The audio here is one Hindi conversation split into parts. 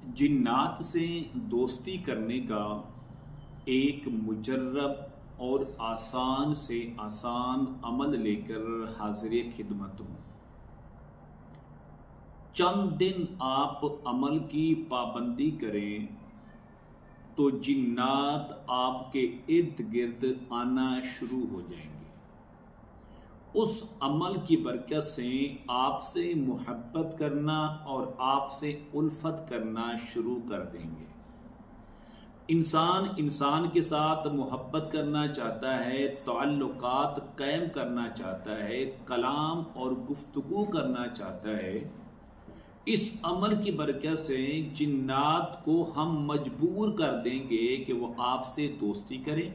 जिन्नात से दोस्ती करने का एक मुजर्रब और आसान से आसान अमल लेकर हाजिर खिदमत हूँ। चंद दिन आप अमल की पाबंदी करें तो जिन्नात आपके इर्द गिर्द आना शुरू हो जाएंगे। उस अमल की बरकत से आपसे मोहब्बत करना और आपसे उल्फत करना शुरू कर देंगे। इंसान के साथ मोहब्बत करना चाहता है, ताल्लुकात कायम करना चाहता है, कलाम और गुफ्तगू करना चाहता है। इस अमल की बरकत से जिन्नात को हम मजबूर कर देंगे कि वो आपसे दोस्ती करें,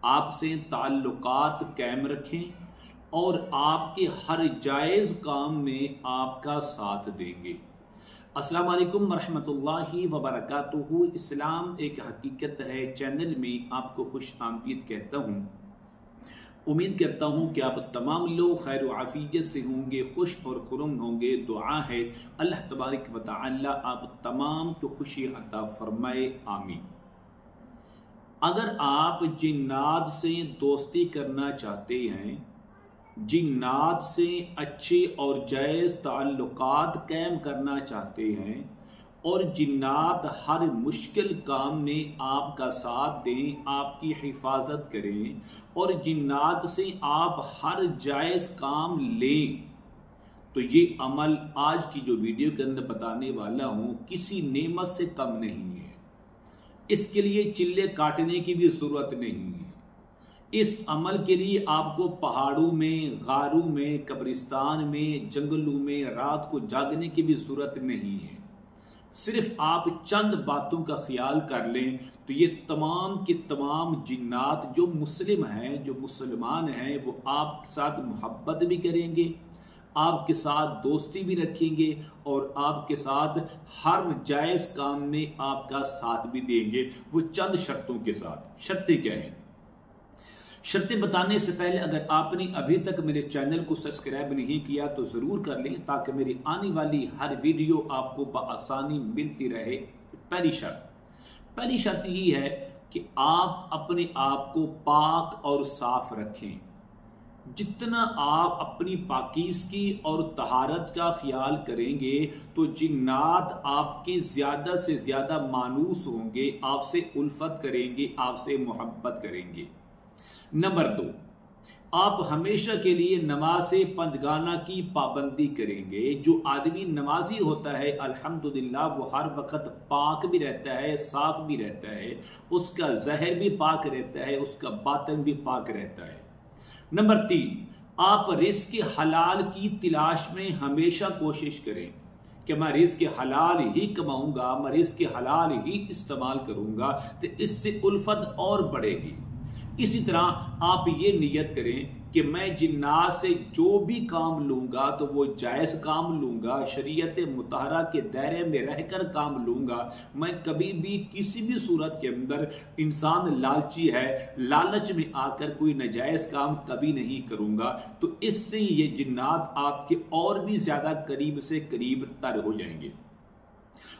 आपसे ताल्लुकात कायम रखें और आपके हर जायज़ काम में आपका साथ देंगे। अस्सलाम वालेकुम रहमतुल्लाहि व बरकातुहू। इस्लाम एक हकीकत है चैनल में आपको खुश आमदीद कहता हूँ। उम्मीद करता हूँ कि आप तमाम लोग खैर व आफियत से होंगे, खुश और खुरम होंगे। दुआ है अल्लाह तबारक व तआला आप तमाम को खुशी अता फरमाए, आमीन। अगर आप जिन्नात से दोस्ती करना चाहते हैं, जिन्नात से अच्छे और जायज़ ताल्लुकात कायम करना चाहते हैं और जिन्नात हर मुश्किल काम में आपका साथ दें, आपकी हिफाजत करें और जिन्नात से आप हर जायज़ काम लें, तो ये अमल आज की जो वीडियो के अंदर बताने वाला हूँ किसी नेमत से कम नहीं है। इसके लिए चिल्ले काटने की भी ज़रूरत नहीं है। इस अमल के लिए आपको पहाड़ों में, गारों में, कब्रिस्तान में, जंगलों में रात को जागने की भी जरूरत नहीं है। सिर्फ आप चंद बातों का ख्याल कर लें तो ये तमाम के तमाम जिन्नात जो मुस्लिम हैं, जो मुसलमान हैं, वो आपके साथ मोहब्बत भी करेंगे, आपके साथ दोस्ती भी रखेंगे और आपके साथ हर जायज़ काम में आपका साथ भी देंगे, वो चंद शर्तों के साथ। शर्तें क्या हैं? शर्तें बताने से पहले अगर आपने अभी तक मेरे चैनल को सब्सक्राइब नहीं किया तो ज़रूर कर लें ताकि मेरी आने वाली हर वीडियो आपको बआसानी मिलती रहे। पहली शर्त ये है कि आप अपने आप को पाक और साफ रखें। जितना आप अपनी पाकीज़गी और तहारत का ख्याल करेंगे तो जिन्नात आपके ज़्यादा से ज़्यादा मानूस होंगे, आपसे उल्फत करेंगे, आपसे मोहब्बत करेंगे। नंबर 2, आप हमेशा के लिए नमाज पंजगाना की पाबंदी करेंगे। जो आदमी नमाजी होता है अल्हम्दुलिल्लाह वो हर वक्त पाक भी रहता है, साफ भी रहता है, उसका जहर भी पाक रहता है, उसका बातन भी पाक रहता है। नंबर 3, आप रिज़्क़ हलाल की तलाश में हमेशा कोशिश करें कि मैं रिज़्क़ हलाल ही कमाऊंगा, मैं रिज़्क़ हलाल ही इस्तेमाल करूंगा, तो इससे उल्फत और बढ़ेगी। इसी तरह आप ये नियत करें कि मैं जिन्नात से जो भी काम लूंगा तो वो जायज़ काम लूंगा, शरीयत मुतहरा के दायरे में रहकर काम लूंगा। मैं कभी भी किसी भी सूरत के अंदर, इंसान लालची है, लालच में आकर कोई नाजायज़ काम कभी नहीं करूंगा। तो इससे ये जिन्नात आपके और भी ज्यादा करीब से करीब तर हो जाएंगे।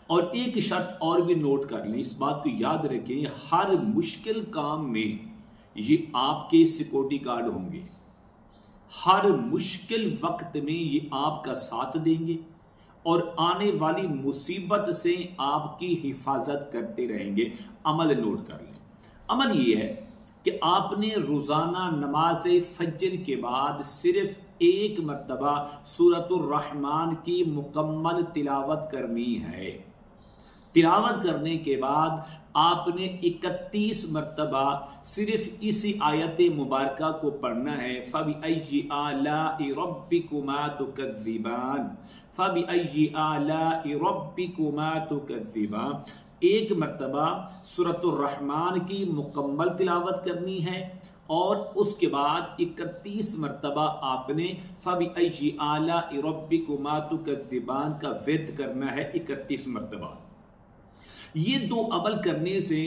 और एक शर्त और भी नोट कर लें, इस बात को याद रखें, हर मुश्किल काम में ये आपके सिक्योरिटी गार्ड होंगे। हर मुश्किल वक्त में ये आपका साथ देंगे और आने वाली मुसीबत से आपकी हिफाजत करते रहेंगे। अमल नोट कर लें। अमल ये है कि आपने रोजाना नमाज फजर के बाद सिर्फ एक मर्तबा सूरतुर रहमान की मुकम्मल तिलावत करनी है। तिलावत करने के बाद आपने 31 मरतबा सिर्फ इसी आयत मुबारका को पढ़ना है। फबिअय्यि आलाइ रब्बिकुमा तुकज़्ज़िबान, फबिअय्यि आलाइ रब्बिकुमा तुकज़्ज़िबान। एक मरतबा सूरतुर रहमान की मुकम्मल तिलावत करनी है और उसके बाद 31 मरतबा आपने फबिअय्यि आलाइ रब्बिकुमा तुकज़्ज़िबान का विर्द करना है 31 मरतबा। ये दो अमल करने से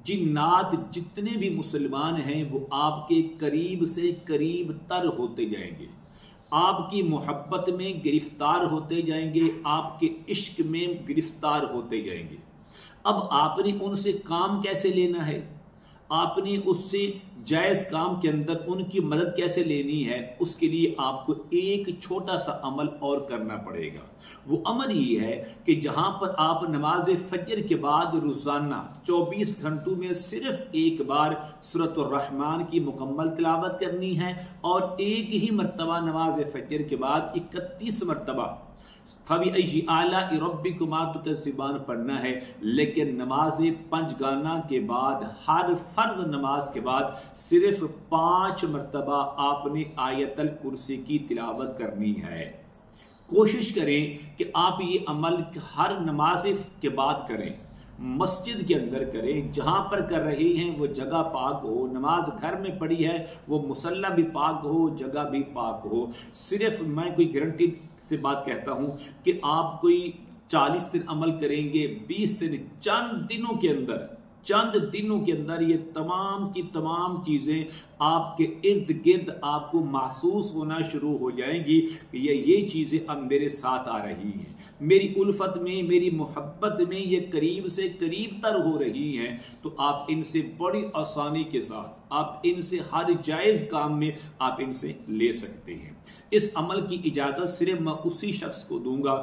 जिन्नात जितने भी मुसलमान हैं वो आपके करीब से करीब तर होते जाएंगे। आपकी मोहब्बत में गिरफ्तार होते जाएंगे, आपके इश्क में गिरफ्तार होते जाएंगे। अब आपने उनसे काम कैसे लेना है, आपने उससे जायज़ काम के अंदर उनकी मदद कैसे लेनी है, उसके लिए आपको एक छोटा सा अमल और करना पड़ेगा। वो अमल ये है कि जहां पर आप नमाज फजर के बाद रोज़ाना 24 घंटों में सिर्फ एक बार सूरत रहमान की मुकम्मल तिलावत करनी है और एक ही मरतबा नमाज फजर के बाद 31 मरतबा फबी आला रब्बिकुमा तुकज़्ज़िबान पढ़ना है। लेकिन नमाज पंजगाना के बाद, हर फर्ज नमाज के बाद सिर्फ 5 मरतबा आपने आयतल कुर्सी की तिलावत करनी है। कोशिश करें कि आप ये अमल हर नमाज के बाद करें, मस्जिद के अंदर करें, जहां पर कर रहे हैं वो जगह पाक हो, नमाज घर में पड़ी है वो मुसल्ला भी पाक हो, जगह भी पाक हो। सिर्फ मैं कोई गारंटी से बात कहता हूं कि आप कोई 40 दिन अमल करेंगे, 20 दिन, चंद दिनों के अंदर ये तमाम की तमाम चीजें आपके इर्द गिर्द आपको महसूस होना शुरू हो जाएंगी कि ये चीजें अब मेरे साथ आ रही हैं, मेरी उल्फत में, मेरी मोहब्बत में ये करीब से करीब तर हो रही हैं। तो आप इनसे बड़ी आसानी के साथ, आप इनसे हर जायज़ काम में आप इनसे ले सकते हैं। इस अमल की इजाज़त सिर्फ मैं उसी शख्स को दूंगा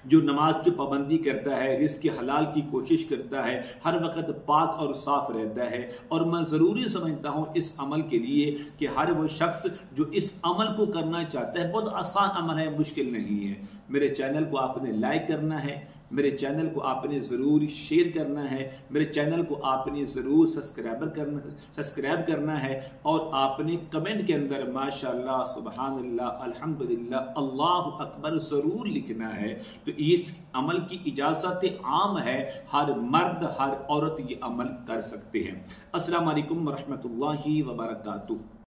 जो नमाज की पाबंदी करता है, रिज़्क़ के हलाल की कोशिश करता है, हर वक्त पाक और साफ रहता है। और मैं ज़रूरी समझता हूँ इस अमल के लिए कि हर वो शख्स जो इस अमल को करना चाहता है, बहुत आसान अमल है, मुश्किल नहीं है। मेरे चैनल को आपने लाइक करना है, मेरे चैनल को आपने ज़रूर शेयर करना है, मेरे चैनल को आपने ज़रूर सब्सक्राइब करना है और आपने कमेंट के अंदर माशाअल्लाह, सुबहानल्लाह, अल्हम्दुलिल्लाह, अल्लाहु अकबर ज़रूर लिखना है। तो इस अमल की इजाज़त आम है, हर मर्द हर औरत ये अमल कर सकते हैं। अस्सलाम वालेकुम व रहमतुल्लाहि व बरकातुहू।